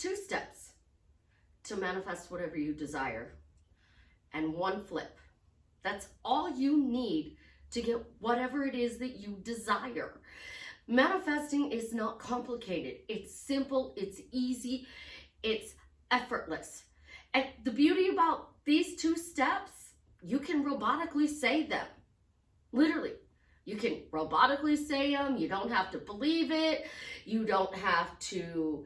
2 steps to manifest whatever you desire and 1 flip. That's all you need to get whatever it is that you desire. Manifesting is not complicated. It's simple, it's easy, it's effortless. And the beauty about these 2 steps, you can robotically say them. Literally. You can robotically say them. You don't have to believe it. You don't have to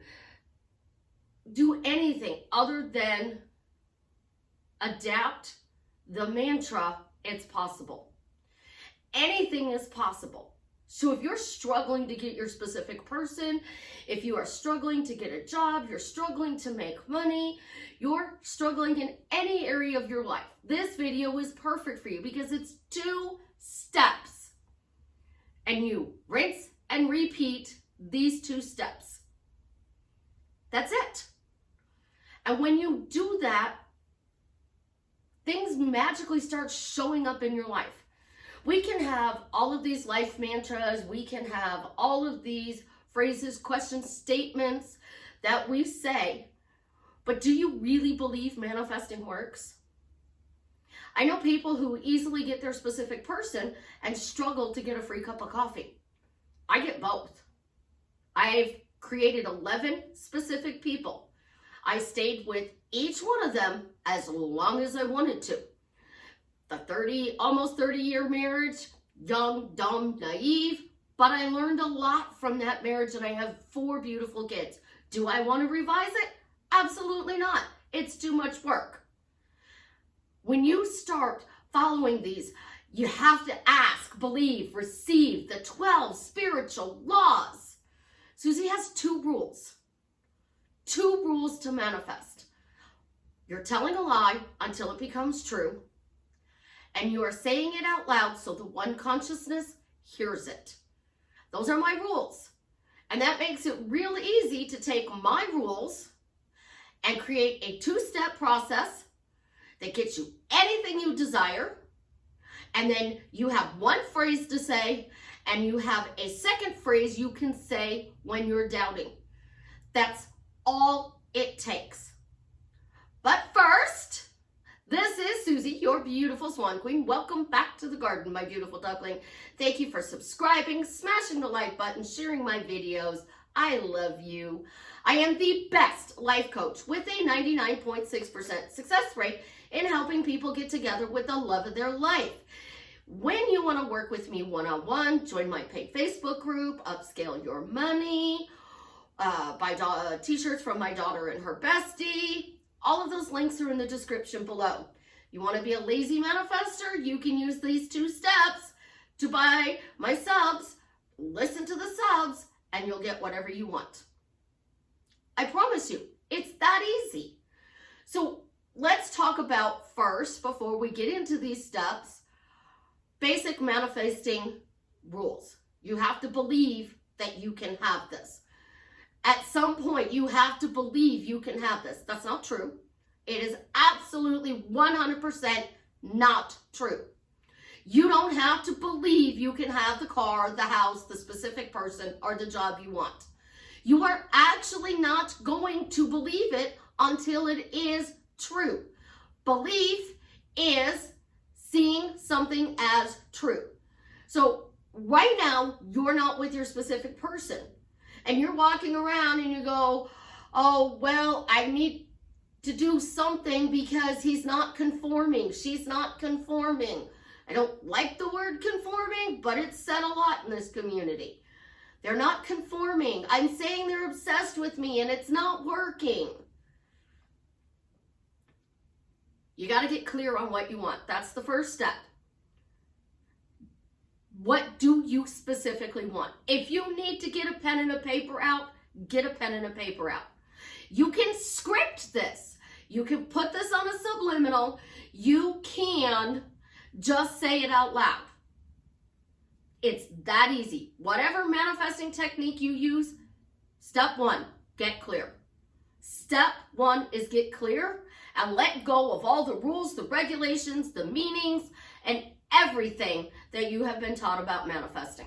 do anything other than adapt the mantra, it's possible. Anything is possible. So if you're struggling to get your specific person, if you are struggling to get a job, you're struggling to make money, you're struggling in any area of your life, this video is perfect for you because it's 2 steps. And you rinse and repeat these 2 steps. That's it. And when you do that, things magically start showing up in your life. We can have all of these life mantras, we can have all of these phrases, questions, statements that we say, but do you really believe manifesting works? I know people who easily get their specific person and struggle to get a free cup of coffee. I get both. I've created 11 specific people. I stayed with each one of them as long as I wanted to. The almost 30-year marriage, young, dumb, naive, but I learned a lot from that marriage and I have 4 beautiful kids. Do I want to revise it? Absolutely not. It's too much work. When you start following these, you have to ask, believe, receive the 12 spiritual laws. Susie has 2 rules. 2 rules to manifest. You're telling a lie until it becomes true. And you are saying it out loud so the one consciousness hears it. Those are my rules. And that makes it real easy to take my rules and create a 2-step process that gets you anything you desire. And then you have 1 phrase to say, and you have a 2nd phrase you can say when you're doubting. That's all it takes. But first, this is Susie, your beautiful Swan Queen. Welcome back to the garden, my beautiful duckling. Thank you for subscribing, smashing the like button, sharing my videos. I love you. I am the best life coach with a 99.6% success rate in helping people get together with the love of their life. When you want to work with me one-on-one, join my paid Facebook group, Upscale Your Money, buy t-shirts from my daughter and her bestie. All of those links are in the description below. You want to be a lazy manifester? You can use these 2 steps to buy my subs, listen to the subs, and you'll get whatever you want. I promise you, it's that easy. So let's talk about first, before we get into these steps, basic manifesting rules. You have to believe that you can have this. At some point, you have to believe you can have this. That's not true. It is absolutely 100% not true. You don't have to believe you can have the car, the house, the specific person, or the job you want. You are actually not going to believe it until it is true. Belief is seeing something as true. So right now, you're not with your specific person. And you're walking around and you go, oh, well, I need to do something because he's not conforming. She's not conforming. I don't like the word conforming, but it's said a lot in this community. They're not conforming. I'm saying they're obsessed with me and it's not working. You got to get clear on what you want. That's the first step. What do you specifically want? If you need to get a pen and a paper out, get a pen and a paper out. You can script this. You can put this on a subliminal. You can just say it out loud. It's that easy. Whatever manifesting technique you use, step 1, get clear. Step 1 is get clear and let go of all the rules, the regulations, the meanings, and everything that you have been taught about manifesting.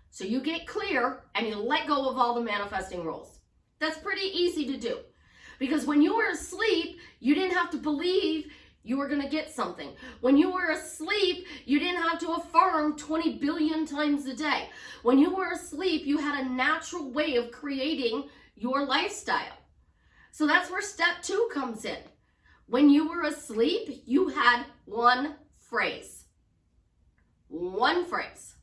So you get clear and you let go of all the manifesting rules. That's pretty easy to do. Because when you were asleep, you didn't have to believe you were going to get something. When you were asleep, you didn't have to affirm 20 billion times a day. When you were asleep, you had a natural way of creating your lifestyle. So that's where step 2 comes in. When you were asleep, you had one phrase. One phrase.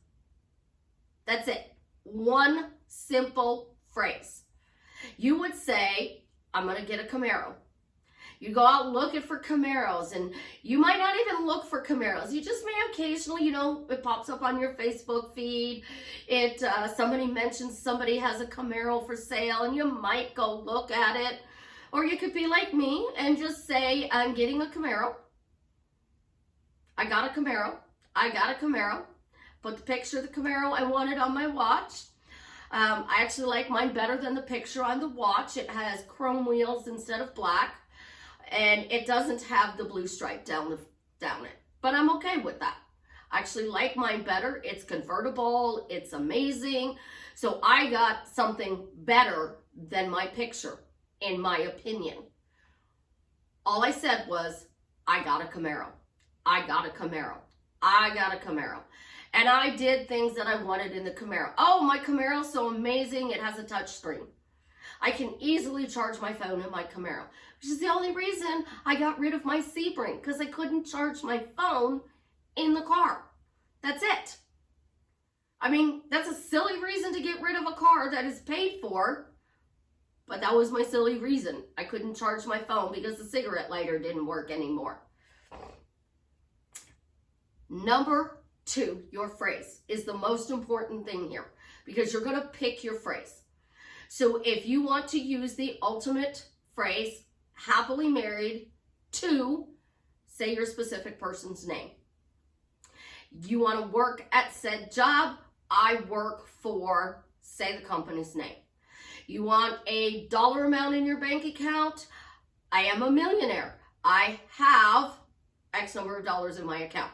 That's it. One simple phrase. You would say, I'm going to get a Camaro. You go out looking for Camaros, and you might not even look for Camaros. You just may occasionally, it pops up on your Facebook feed. Somebody mentions somebody has a Camaro for sale, and you might go look at it. Or you could be like me and just say, I'm getting a Camaro. I got a Camaro. I got a Camaro. Put the picture of the Camaro I wanted on my watch. I actually like mine better than the picture on the watch. It has chrome wheels instead of black. And it doesn't have the blue stripe down it. But I'm okay with that. I actually like mine better. It's convertible. It's amazing. So I got something better than my picture, in my opinion. All I said was, I got a Camaro. I got a Camaro. I got a Camaro. And I did things that I wanted in the Camaro. Oh, my Camaro's so amazing. It has a touch screen. I can easily charge my phone in my Camaro, which is the only reason I got rid of my Sebring, because I couldn't charge my phone in the car. That's it. I mean, that's a silly reason to get rid of a car that is paid for, but that was my silly reason. I couldn't charge my phone because the cigarette lighter didn't work anymore. Number 2, your phrase is the most important thing here, because you're going to pick your phrase. So if you want to use the ultimate phrase, happily married to, say your specific person's name. You want to work at said job, I work for, say the company's name. You want a dollar amount in your bank account, I am a millionaire. I have X number of dollars in my account.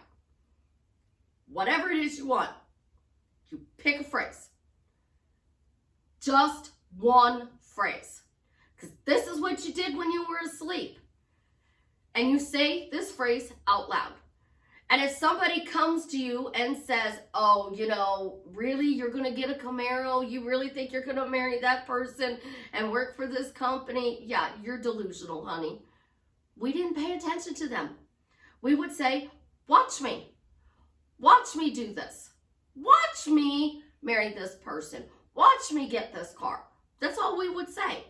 Whatever it is you want, you pick a phrase. Just one phrase. Because this is what you did when you were asleep. And you say this phrase out loud. And if somebody comes to you and says, oh, really, you're going to get a Camaro? You really think you're going to marry that person and work for this company? Yeah, you're delusional, honey. We didn't pay attention to them. We would say, watch me. Watch me do this. Watch me marry this person. Watch me get this car. That's all we would say.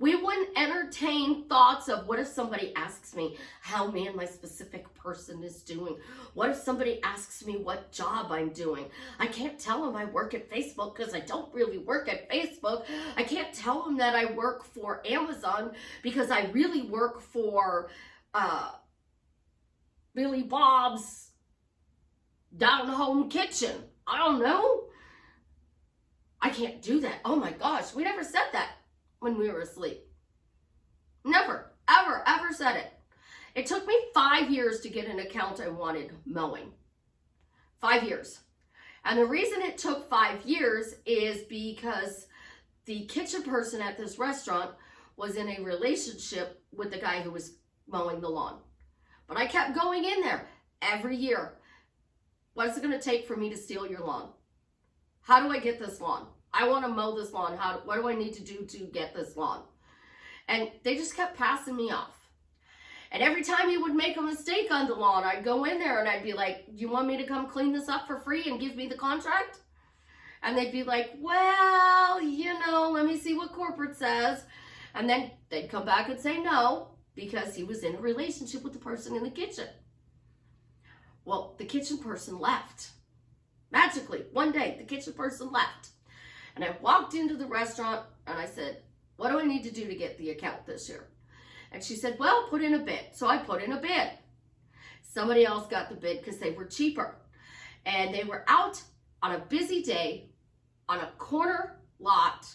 We wouldn't entertain thoughts of, what if somebody asks me how me and my specific person is doing? What if somebody asks me what job I'm doing? I can't tell them I work at Facebook because I don't really work at Facebook. I can't tell them that I work for Amazon because I really work for Billy Bob's Down Home Kitchen. I don't know. I can't do that. Oh my gosh, we never said that when we were asleep. Never, ever, ever said it. It took me 5 years to get an account I wanted mowing. 5 years. And the reason it took 5 years is because the kitchen person at this restaurant was in a relationship with the guy who was mowing the lawn. But I kept going in there every year. What is it going to take for me to steal your lawn? How do I get this lawn? I want to mow this lawn. What do I need to do to get this lawn? And they just kept passing me off. And every time he would make a mistake on the lawn, I'd go in there and I'd be like, you want me to come clean this up for free and give me the contract? And they'd be like, well, let me see what corporate says. And then they'd come back and say no, because he was in a relationship with the person in the kitchen. Well, the kitchen person left. Magically, one day, the kitchen person left. And I walked into the restaurant and I said, what do I need to do to get the account this year? And she said, well, put in a bid. So I put in a bid. Somebody else got the bid because they were cheaper. And they were out on a busy day on a corner lot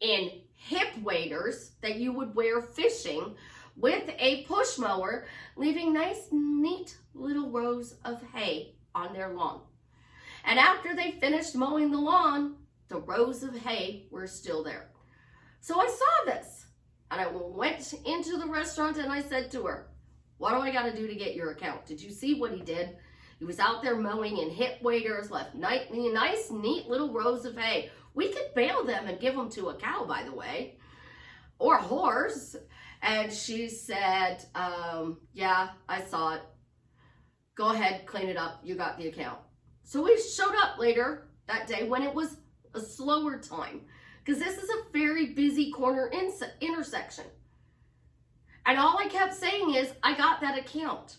in hip waders that you would wear fishing with a push mower, leaving nice, neat little rows of hay on their lawn. And after they finished mowing the lawn, the rows of hay were still there. So I saw this, and I went into the restaurant and I said to her, what do I got to do to get your account? Did you see what he did? He was out there mowing, and hip waiters left nice, neat little rows of hay. We could bale them and give them to a cow, by the way, or a horse. And she said, yeah, I saw it. Go ahead, clean it up. You got the account. So we showed up later that day when it was a slower time, because this is a very busy corner intersection. And all I kept saying is, I got that account.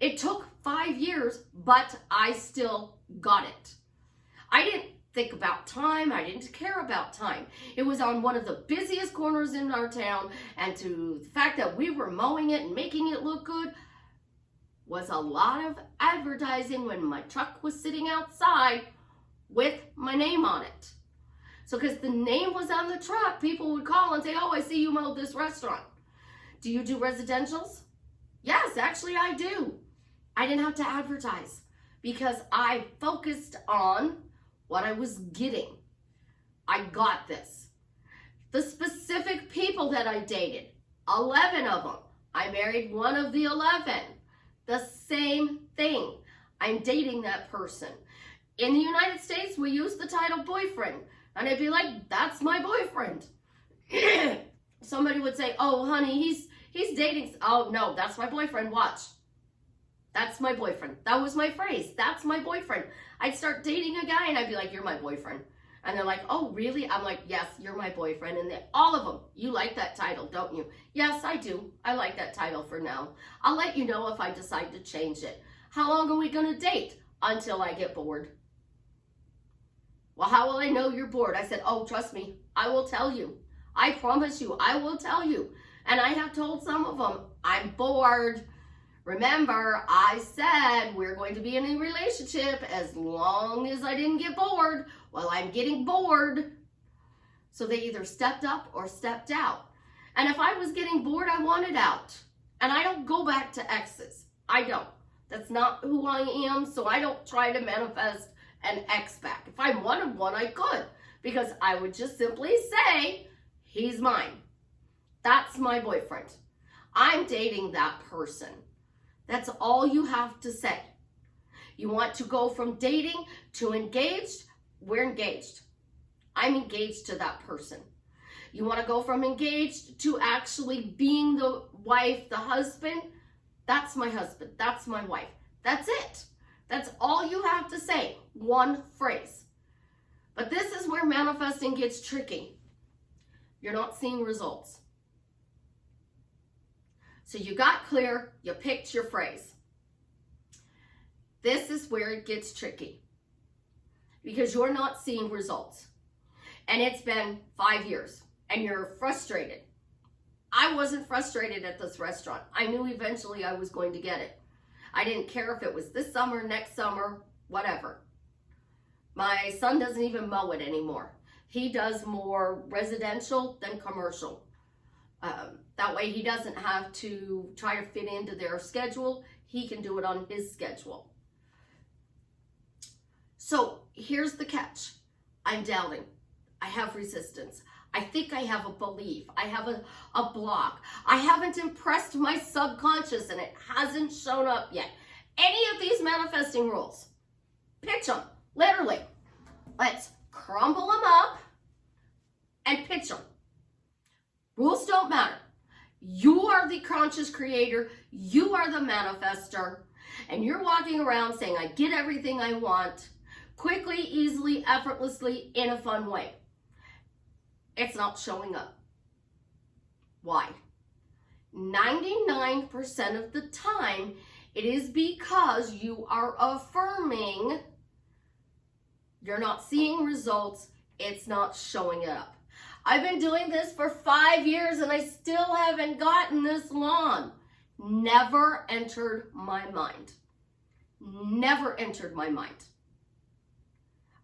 It took 5 years, but I still got it. I didn't think about time. I didn't care about time. It was on one of the busiest corners in our town, and to the fact that we were mowing it and making it look good was a lot of advertising when my truck was sitting outside with my name on it. So because the name was on the truck, people would call and say, oh, I see you mowed this restaurant. Do you do residentials? Yes, actually I do. I didn't have to advertise because I focused on what I was getting. I got this. The specific people that I dated, 11 of them. I married one of the 11. The same thing. I'm dating that person. In the United States, we use the title boyfriend. And I'd be like, that's my boyfriend. Somebody would say, oh, honey, he's dating. Oh, no, that's my boyfriend. Watch. That's my boyfriend. That was my phrase. That's my boyfriend. I'd start dating a guy and I'd be like, you're my boyfriend. And they're like, oh, really? I'm like, yes, you're my boyfriend. And all of them, you like that title, don't you? Yes, I do. I like that title for now. I'll let you know if I decide to change it. How long are we going to date? Until I get bored. Well, how will I know you're bored? I said, oh, trust me. I will tell you. I promise you, I will tell you. And I have told some of them, I'm bored. Remember, I said we're going to be in a relationship as long as I didn't get bored. Well, I'm getting bored. So they either stepped up or stepped out. And if I was getting bored, I wanted out. And I don't go back to exes. I don't. That's not who I am, so I don't try to manifest an ex back. If I wanted one, I could, because I would just simply say, he's mine. That's my boyfriend. I'm dating that person. That's all you have to say. You want to go from dating to engaged? We're engaged. I'm engaged to that person. You want to go from engaged to actually being the wife, the husband? That's my husband. That's my wife. That's it. That's all you have to say. One phrase. But this is where manifesting gets tricky. You're not seeing results. So you got clear, you picked your phrase. This is where it gets tricky because you're not seeing results. And it's been 5 years and you're frustrated. I wasn't frustrated at this restaurant. I knew eventually I was going to get it. I didn't care if it was this summer, next summer, whatever. My son doesn't even mow it anymore. He does more residential than commercial. That way he doesn't have to try to fit into their schedule. He can do it on his schedule. So here's the catch. I'm doubting. I have resistance. I think I have a belief. I have a block. I haven't impressed my subconscious and it hasn't shown up yet. Any of these manifesting rules, pitch them, literally. Let's crumble them up and pitch them. Rules don't matter. You are the conscious creator. You are the manifester. And you're walking around saying, I get everything I want quickly, easily, effortlessly, in a fun way. It's not showing up. Why? 99% of the time, it is because you are affirming you're not seeing results. It's not showing up. I've been doing this for 5 years and I still haven't gotten this lawn. Never entered my mind. Never entered my mind.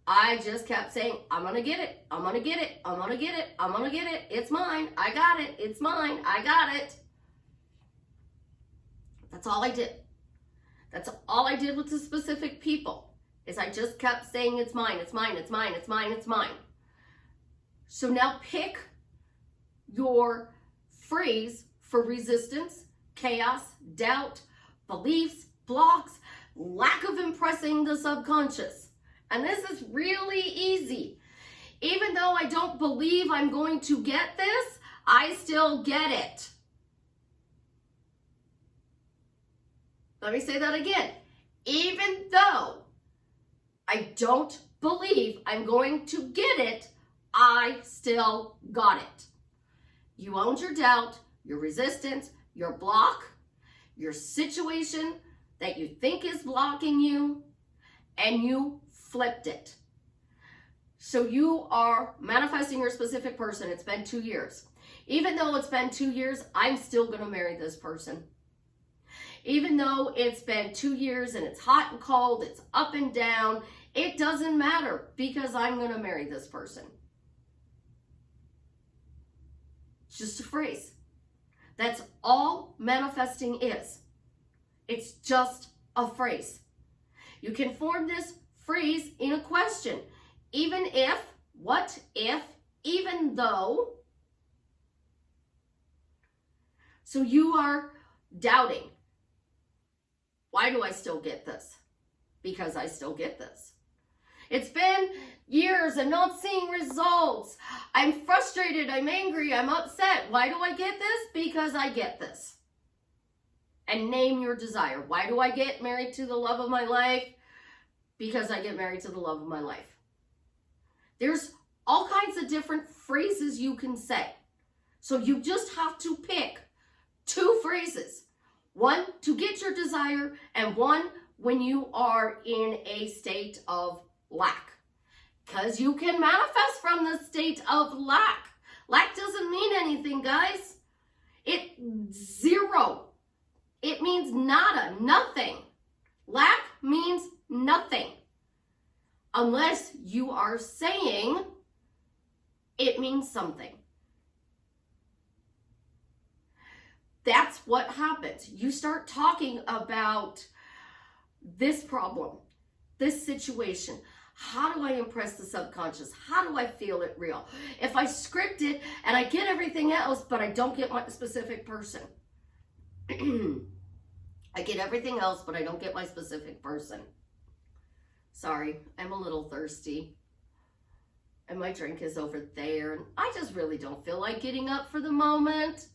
I just kept saying, I'm going to get it. I'm going to get it. I'm going to get it. I'm going to get it. It's mine. I got it. It's mine. I got it. That's all I did. That's all I did with the specific people is I just kept saying it's mine. It's mine. It's mine. It's mine. It's mine. So now pick your phrase for resistance, chaos, doubt, beliefs, blocks, lack of impressing the subconscious. And this is really easy. Even though I don't believe I'm going to get this, I still get it. Let me say that again. Even though I don't believe I'm going to get it, I still got it. You owned your doubt, your resistance, your block, your situation that you think is blocking you, and you flipped it. So you are manifesting your specific person. It's been 2 years. Even though it's been 2 years, I'm still going to marry this person. Even though it's been 2 years and it's hot and cold, it's up and down, it doesn't matter because I'm going to marry this person. It's just a phrase. That's all manifesting is. It's just a phrase. You can form this phrase in a question. Even if, what if, even though. So you are doubting. Why do I still get this? Because I still get this. It's been years and not seeing results. I'm frustrated, I'm angry, I'm upset. Why do I get this? Because I get this. And name your desire. Why do I get married to the love of my life? Because I get married to the love of my life. There's all kinds of different phrases you can say. So you just have to pick 2 phrases. One to get your desire, and one when you are in a state of lack. Because you can manifest from the state of lack. Lack doesn't mean anything, guys. It's zero. It means nada, nothing. Lack means nothing. Unless you are saying it means something. That's what happens. You start talking about this problem, this situation. How do I impress the subconscious? How do I feel it real? If I script it and I get everything else, but I don't get my specific person. I get everything else, but I don't get my specific person. Sorry, I'm a little thirsty. And my drink is over there. And I just really don't feel like getting up for the moment.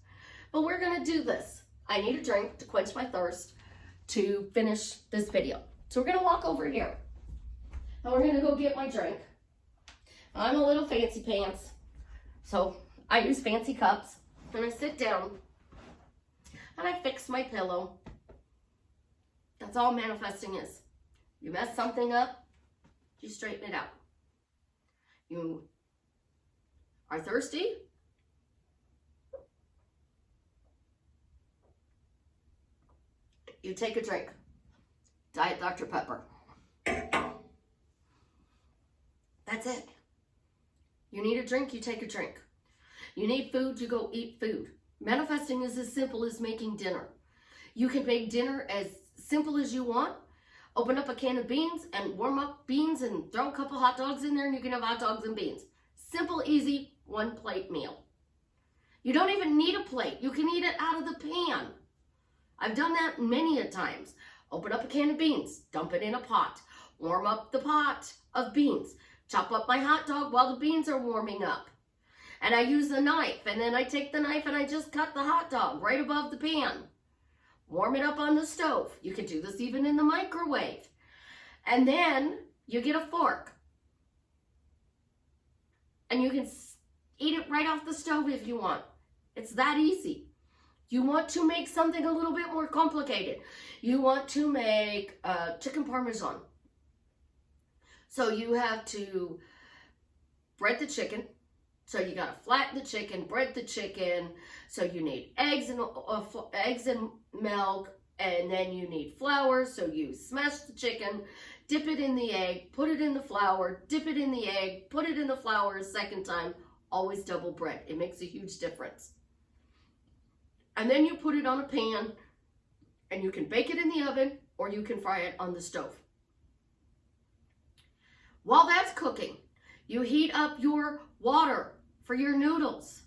But we're going to do this. I need a drink to quench my thirst to finish this video. So we're going to walk over here. And we're going to go get my drink. I'm a little fancy pants. So I use fancy cups. And I sit down. And I fix my pillow. That's all manifesting is. You mess something up, you straighten it out. You are thirsty, you take a drink. Diet Dr. Pepper. That's it. You need a drink, you take a drink. You need food, you go eat food. Manifesting is as simple as making dinner. You can make dinner as simple as you want. Open up a can of beans and warm up beans and throw a couple hot dogs in there and you can have hot dogs and beans. Simple, easy, 1 plate meal. You don't even need a plate. You can eat it out of the pan. I've done that many a times. Open up a can of beans, dump it in a pot, warm up the pot of beans, chop up my hot dog while the beans are warming up. And I use a knife, and then I take the knife and I just cut the hot dog right above the pan. Warm it up on the stove. You can do this even in the microwave. And then you get a fork. And you can eat it right off the stove if you want. It's that easy. You want to make something a little bit more complicated. You want to make chicken parmesan. So you have to bread the chicken. So you got to flatten the chicken, bread the chicken. So you need eggs and milk, and then you need flour. So you smash the chicken, dip it in the egg, put it in the flour, dip it in the egg, put it in the flour a second time. Always double bread. It makes a huge difference. And then you put it on a pan, and you can bake it in the oven, or you can fry it on the stove. While that's cooking, you heat up your water for your noodles.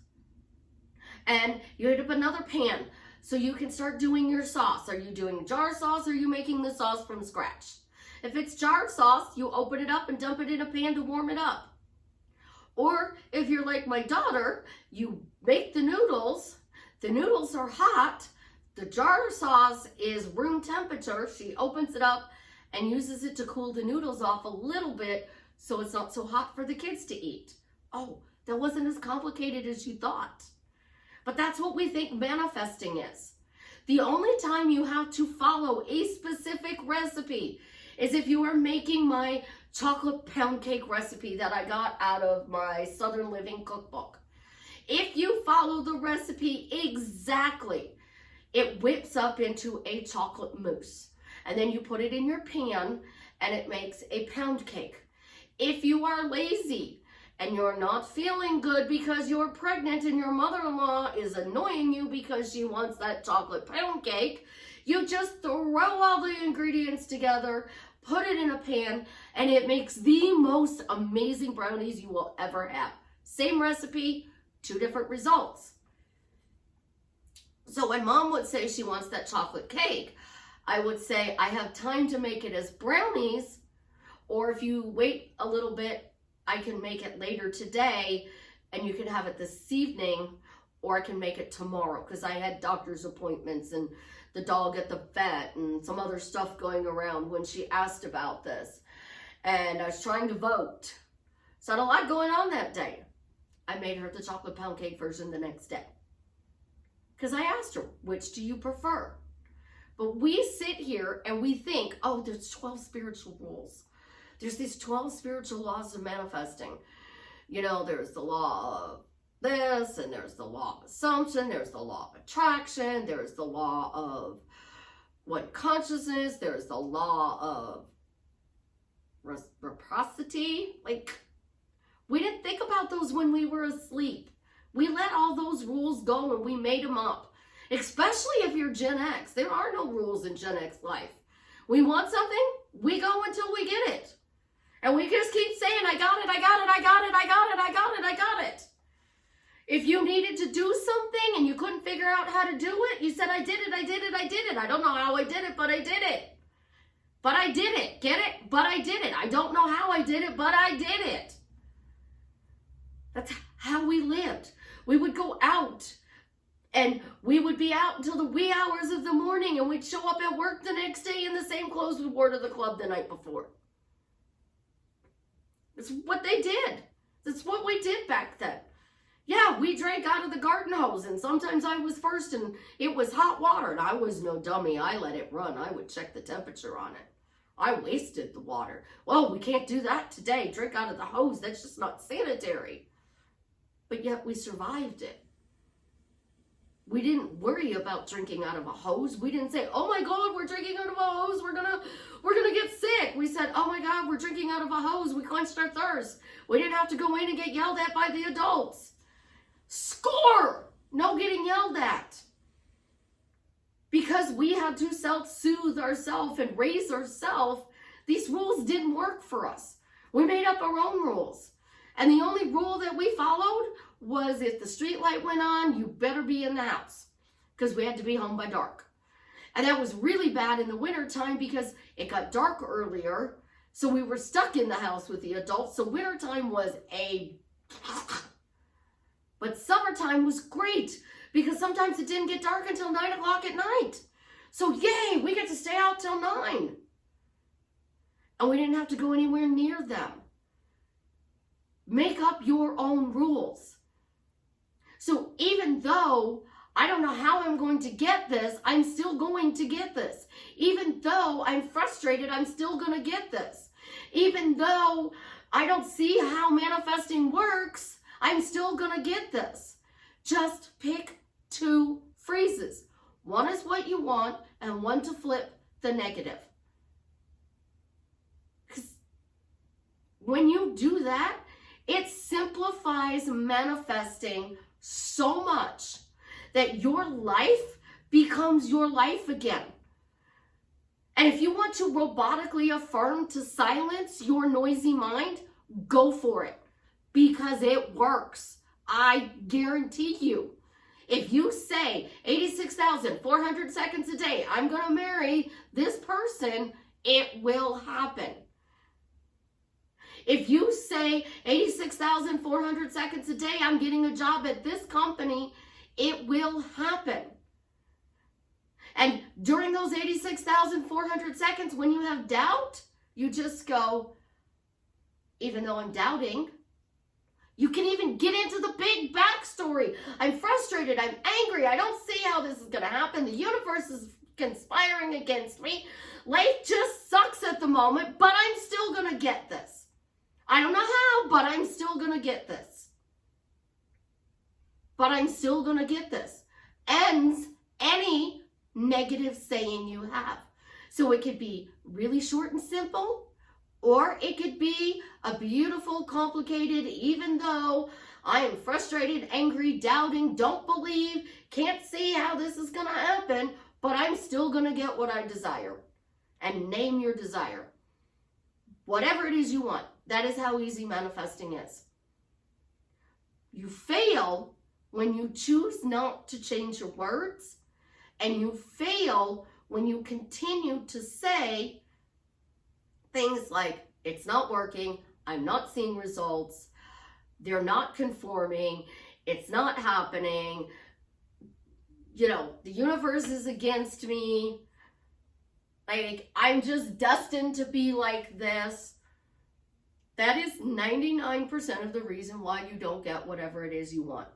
And you hit up another pan so you can start doing your sauce. Are you doing jar sauce or are you making the sauce from scratch? If it's jar sauce, you open it up and dump it in a pan to warm it up. Or if you're like my daughter, you make the noodles are hot, the jar sauce is room temperature, she opens it up and uses it to cool the noodles off a little bit so it's not so hot for the kids to eat. Oh, that wasn't as complicated as you thought. But that's what we think manifesting is. The only time you have to follow a specific recipe is if you are making my chocolate pound cake recipe that I got out of my Southern Living cookbook. If you follow the recipe exactly, it whips up into a chocolate mousse. And then you put it in your pan and it makes a pound cake. If you are lazy and you're not feeling good because you're pregnant and your mother-in-law is annoying you because she wants that chocolate pound cake, you just throw all the ingredients together, put it in a pan, and it makes the most amazing brownies you will ever have. Same recipe, 2 different results. So when mom would say she wants that chocolate cake, I would say I have time to make it as brownies, or if you wait a little bit, I can make it later today and you can have it this evening, or I can make it tomorrow because I had doctor's appointments and the dog at the vet and some other stuff going around when she asked about this. And I was trying to vote. So I had a lot going on that day. I made her the chocolate pound cake version the next day. Because I asked her, which do you prefer? But we sit here and we think, oh, there's 12 spiritual rules. There's these 12 spiritual laws of manifesting. You know, there's the law of this, and there's the law of assumption, there's the law of attraction, there's the law of what consciousness, there's the law of reciprocity. Like, we didn't think about those when we were asleep. We let all those rules go and we made them up. Especially if you're Gen X. There are no rules in Gen X life. We want something, we go until we get it. And we just keep saying, I got it, I got it, I got it, I got it, I got it, I got it. If you needed to do something and you couldn't figure out how to do it, you said, I did it, I did it, I did it. I don't know how I did it, but I did it. But I did it. Get it? But I did it. I don't know how I did it, but I did it. That's how we lived. We would go out and we would be out until the wee hours of the morning and we'd show up at work the next day in the same clothes we wore to the club the night before. It's what they did. That's what we did back then. Yeah, we drank out of the garden hose and sometimes I was first and it was hot water and I was no dummy. I let it run. I would check the temperature on it. I wasted the water. Well, we can't do that today. Drink out of the hose. That's just not sanitary. But yet we survived it. We didn't worry about drinking out of a hose. We didn't say, oh my God, we're drinking out of a hose. We're gonna get sick. We said, oh my God, we're drinking out of a hose. We quenched our thirst. We didn't have to go in and get yelled at by the adults. Score! No getting yelled at. Because we had to self-soothe ourselves and raise ourselves, these rules didn't work for us. We made up our own rules. And the only rule that we followed was if the street light went on, you better be in the house. Because we had to be home by dark. And that was really bad in the wintertime because it got dark earlier. So we were stuck in the house with the adults. So wintertime was But summertime was great because sometimes it didn't get dark until 9 o'clock at night. So yay, we get to stay out till 9. And we didn't have to go anywhere near them. Make up your own rules. So even though I don't know how I'm going to get this, I'm still going to get this. Even though I'm frustrated, I'm still going to get this. Even though I don't see how manifesting works, I'm still going to get this. Just pick 2 phrases. One is what you want and one to flip the negative. Because when you do that, it simplifies manifesting so much that your life becomes your life again. And if you want to robotically affirm to silence your noisy mind, go for it. Because it works. I guarantee you. If you say 86,400 seconds a day, I'm going to marry this person, it will happen. If you say 86,400 seconds a day, I'm getting a job at this company, it will happen. And during those 86,400 seconds, when you have doubt, you just go, even though I'm doubting, you can even get into the big backstory. I'm frustrated. I'm angry. I don't see how this is going to happen. The universe is conspiring against me. Life just sucks at the moment, but I'm still going to get this. I don't know how, but I'm still going to get this. But I'm still going to get this. Ends any negative saying you have. So it could be really short and simple, or it could be a beautiful, complicated, even though I am frustrated, angry, doubting, don't believe, can't see how this is going to happen, but I'm still going to get what I desire. And name your desire. Whatever it is you want. That is how easy manifesting is. You fail when you choose not to change your words, and you fail when you continue to say things like, it's not working, I'm not seeing results, they're not conforming, it's not happening, you know, the universe is against me, like, I'm just destined to be like this. That is 99% of the reason why you don't get whatever it is you want.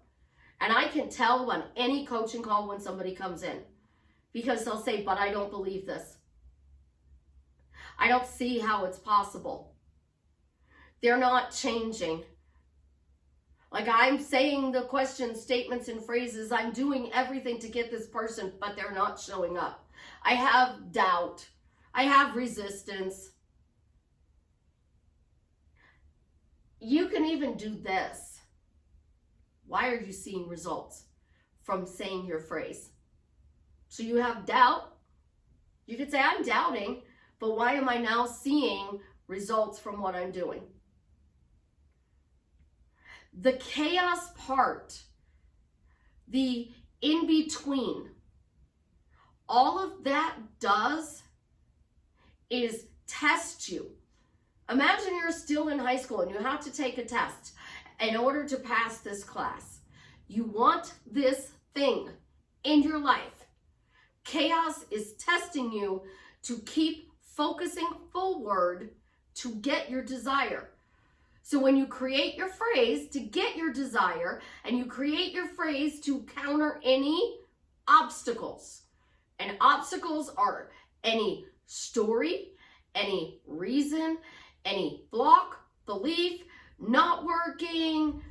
And I can tell on any coaching call when somebody comes in, because they'll say, but I don't believe this. I don't see how it's possible. They're not changing. Like, I'm saying the questions, statements, and phrases. I'm doing everything to get this person, but they're not showing up. I have doubt. I have resistance. You can even do this. Why are you seeing results from saying your phrase? So you have doubt. You could say, I'm doubting, but why am I now seeing results from what I'm doing? The chaos part, the in-between, all of that does is test you. Imagine you're still in high school and you have to take a test in order to pass this class. You want this thing in your life. Chaos is testing you to keep focusing forward to get your desire. So when you create your phrase to get your desire, and you create your phrase to counter any obstacles, and obstacles are any story, any reason, any block, belief, not working,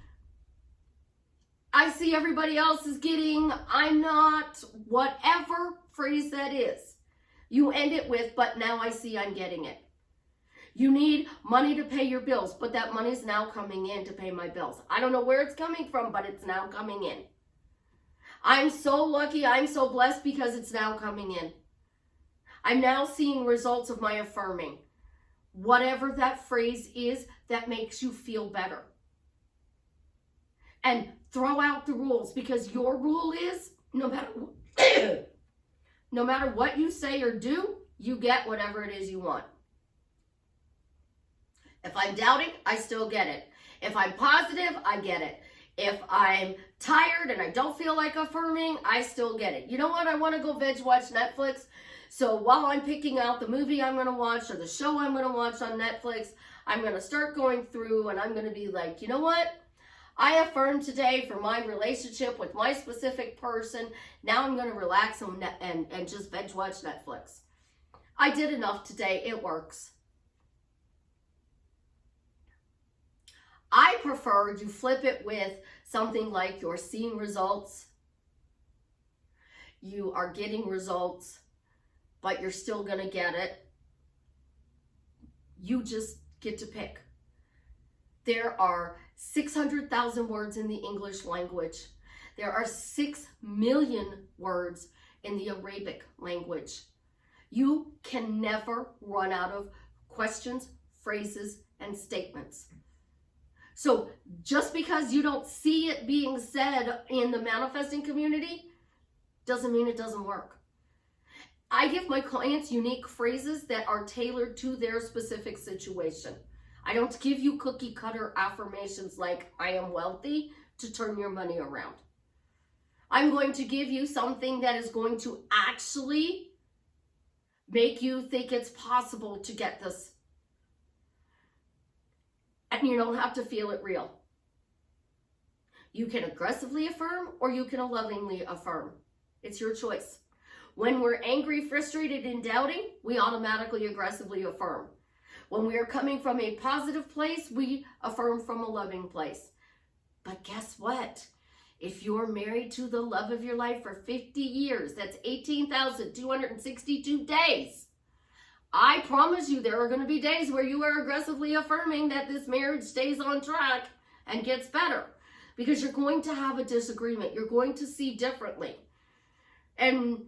I see everybody else is getting, I'm not, whatever phrase that is. You end it with, but now I see I'm getting it. You need money to pay your bills, but that money is now coming in to pay my bills. I don't know where it's coming from, but it's now coming in. I'm so lucky, I'm so blessed because it's now coming in. I'm now seeing results of my affirming. Whatever that phrase is that makes you feel better. And throw out the rules, because your rule is no matter what you say or do, you get whatever it is you want. If I'm doubting, I still get it. If I'm positive, I get it. If I'm tired and I don't feel like affirming, I still get it. You know what? I want to go binge watch Netflix. So while I'm picking out the movie I'm going to watch or the show I'm going to watch on Netflix, I'm going to start going through and I'm going to be like, you know what? I affirmed today for my relationship with my specific person. Now I'm going to relax and just binge watch Netflix. I did enough today. It works. I prefer you flip it with something like you're seeing results. You are getting results, but you're still going to get it. You just get to pick. There are 600,000 words in the English language. There are 6 million words in the Arabic language. You can never run out of questions, phrases, and statements. So just because you don't see it being said in the manifesting community doesn't mean it doesn't work. I give my clients unique phrases that are tailored to their specific situation. I don't give you cookie cutter affirmations like I am wealthy to turn your money around. I'm going to give you something that is going to actually make you think it's possible to get this. And you don't have to feel it real. You can aggressively affirm or you can lovingly affirm. It's your choice. When we're angry, frustrated, and doubting, we automatically aggressively affirm. When we are coming from a positive place, we affirm from a loving place. But guess what? If you're married to the love of your life for 50 years, that's 18,262 days. I promise you there are going to be days where you are aggressively affirming that this marriage stays on track and gets better. Because you're going to have a disagreement. You're going to see differently. And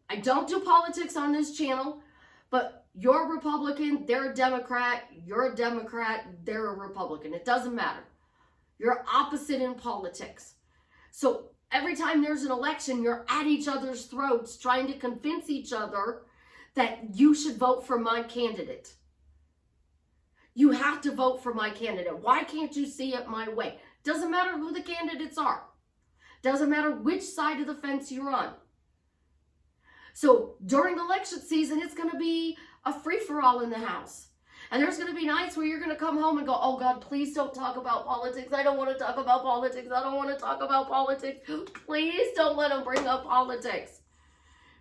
I don't do politics on this channel, but you're a Republican, they're a Democrat, you're a Democrat, they're a Republican. It doesn't matter. You're opposite in politics. So every time there's an election, you're at each other's throats trying to convince each other that you should vote for my candidate. You have to vote for my candidate. Why can't you see it my way? Doesn't matter who the candidates are. Doesn't matter which side of the fence you're on. So during election season, it's going to be a free-for-all in the house. And there's going to be nights where you're going to come home and go, oh God, please don't talk about politics. I don't want to talk about politics. I don't want to talk about politics. Please don't let him bring up politics.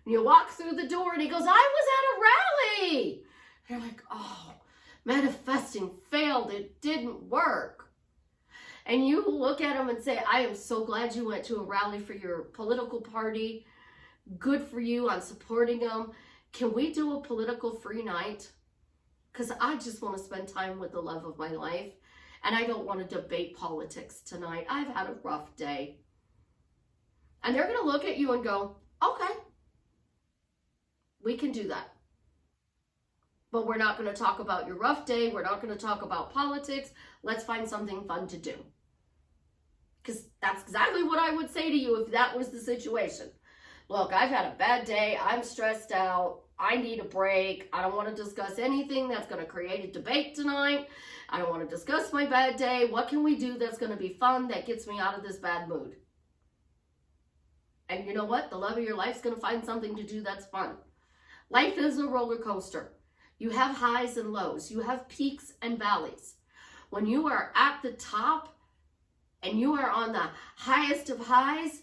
And you walk through the door and he goes, I was at a rally. And you're like, oh, manifesting failed. It didn't work. And you look at him and say, I am so glad you went to a rally for your political party. Good for you. I'm supporting them. Can we do a political free night? Because I just want to spend time with the love of my life. And I don't want to debate politics tonight. I've had a rough day. And they're going to look at you and go, okay, we can do that. But we're not going to talk about your rough day. We're not going to talk about politics. Let's find something fun to do. Because that's exactly what I would say to you if that was the situation. Look, I've had a bad day. I'm stressed out. I need a break. I don't want to discuss anything that's going to create a debate tonight. I don't want to discuss my bad day. What can we do that's going to be fun that gets me out of this bad mood? And you know what? The love of your life's going to find something to do that's fun. Life is a roller coaster. You have highs and lows. You have peaks and valleys. When you are at the top and you are on the highest of highs,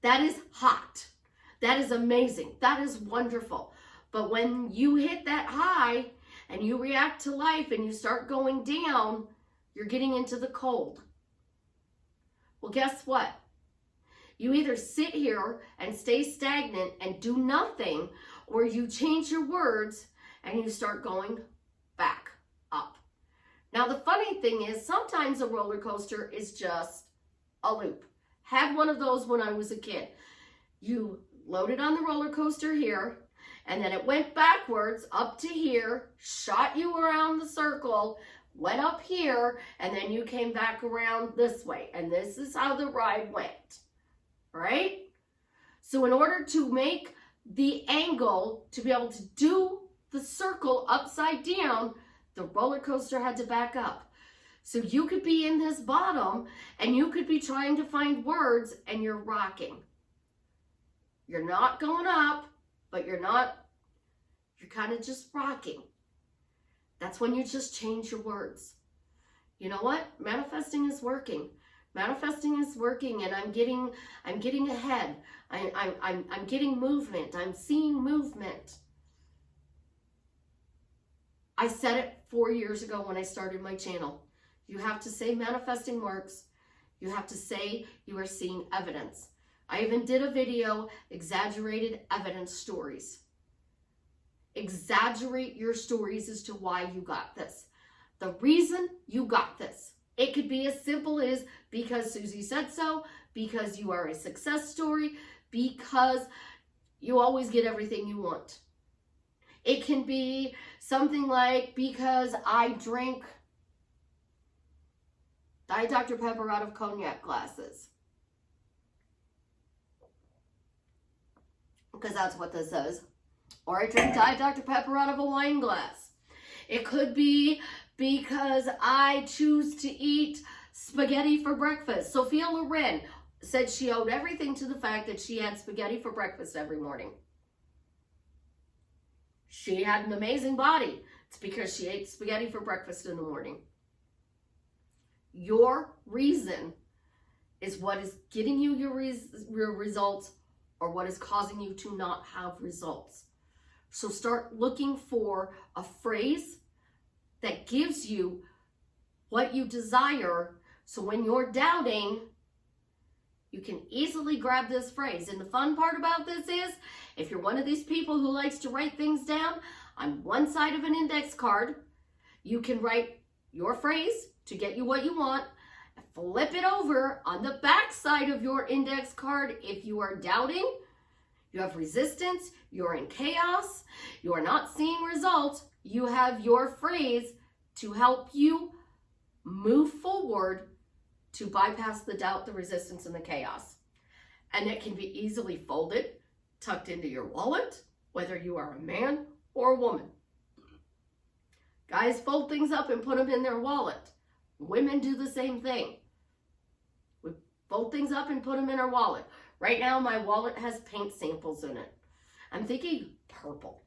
that is hot. That is amazing. That is wonderful. But when you hit that high and you react to life and you start going down, you're getting into the cold. Well, guess what? You either sit here and stay stagnant and do nothing, or you change your words and you start going back up. Now, the funny thing is sometimes a roller coaster is just a loop. Had one of those when I was a kid. You loaded on the roller coaster here, and then it went backwards up to here, shot you around the circle, went up here, and then you came back around this way. And this is how the ride went, right? So in order to make the angle to be able to do the circle upside down, the roller coaster had to back up. So you could be in this bottom and you could be trying to find words and you're rocking. You're not going up, but you're kind of just rocking. That's when you just change your words. You know what? Manifesting is working. Manifesting is working, and I'm getting ahead. I'm getting movement. I'm seeing movement. I said it 4 years ago when I started my channel. You have to say manifesting works. You have to say you are seeing evidence. I even did a video, exaggerated evidence stories. Exaggerate your stories as to why you got this. The reason you got this. It could be as simple as because Susie said so, because you are a success story, because you always get everything you want. It can be something like because I drink Diet Dr. Pepper out of cognac glasses. Because that's what this is. Or I drink Diet Dr. Pepper out of a wine glass. It could be because I choose to eat spaghetti for breakfast. Sophia Loren said she owed everything to the fact that she had spaghetti for breakfast every morning. She had an amazing body. It's because she ate spaghetti for breakfast in the morning. Your reason is what is getting you your results or what is causing you to not have results. So start looking for a phrase that gives you what you desire. So when you're doubting, you can easily grab this phrase. And the fun part about this is, if you're one of these people who likes to write things down, on one side of an index card, you can write your phrase to get you what you want. Flip it over on the back side of your index card. If you are doubting, you have resistance, you're in chaos, you're not seeing results, you have your phrase to help you move forward to bypass the doubt, the resistance, and the chaos. And it can be easily folded, tucked into your wallet, whether you are a man or a woman. Guys fold things up and put them in their wallet. Women do the same thing. We fold things up and put them in our wallet. Right now, my wallet has paint samples in it. I'm thinking purple.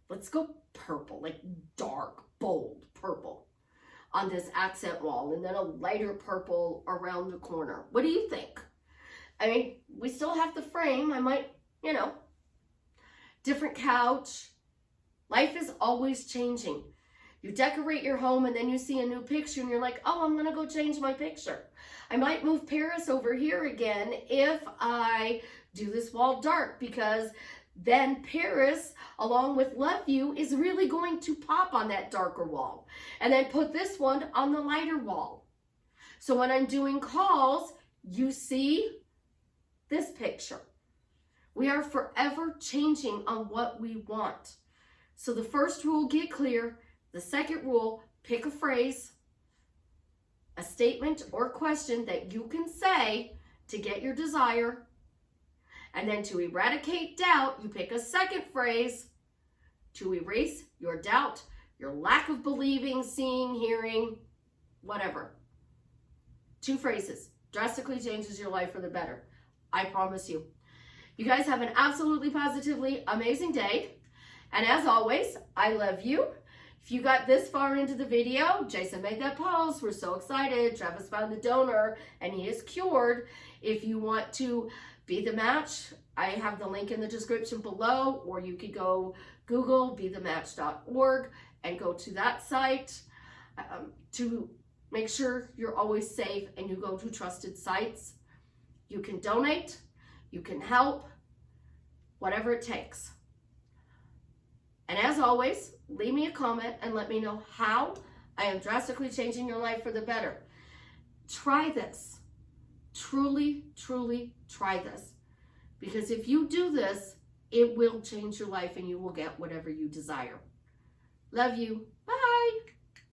Let's go purple, like dark, bold purple on this accent wall, and then a lighter purple around the corner. What do you think? I mean, we still have the frame. I might, different couch. Life is always changing. You decorate your home and then you see a new picture and you're like, oh, I'm going to go change my picture. I might move Paris over here again if I do this wall dark, because then Paris, along with Love You, is really going to pop on that darker wall. And then put this one on the lighter wall. So when I'm doing calls, you see this picture. We are forever changing on what we want. So the first rule, get clear. The second rule, pick a phrase, a statement or question that you can say to get your desire. And then to eradicate doubt, you pick a second phrase to erase your doubt, your lack of believing, seeing, hearing, whatever. 2 phrases drastically changes your life for the better. I promise you. You guys have an absolutely positively amazing day. And as always, I love you. If you got this far into the video, Jason made that post. We're so excited. Travis found the donor and he is cured. If you want to be the match, I have the link in the description below, or you could go Google bethematch.org and go to that site to make sure you're always safe and you go to trusted sites. You can donate, you can help, whatever it takes. And as always, leave me a comment and let me know how I am drastically changing your life for the better. Try this. Truly, truly try this. Because if you do this, it will change your life and you will get whatever you desire. Love you. Bye.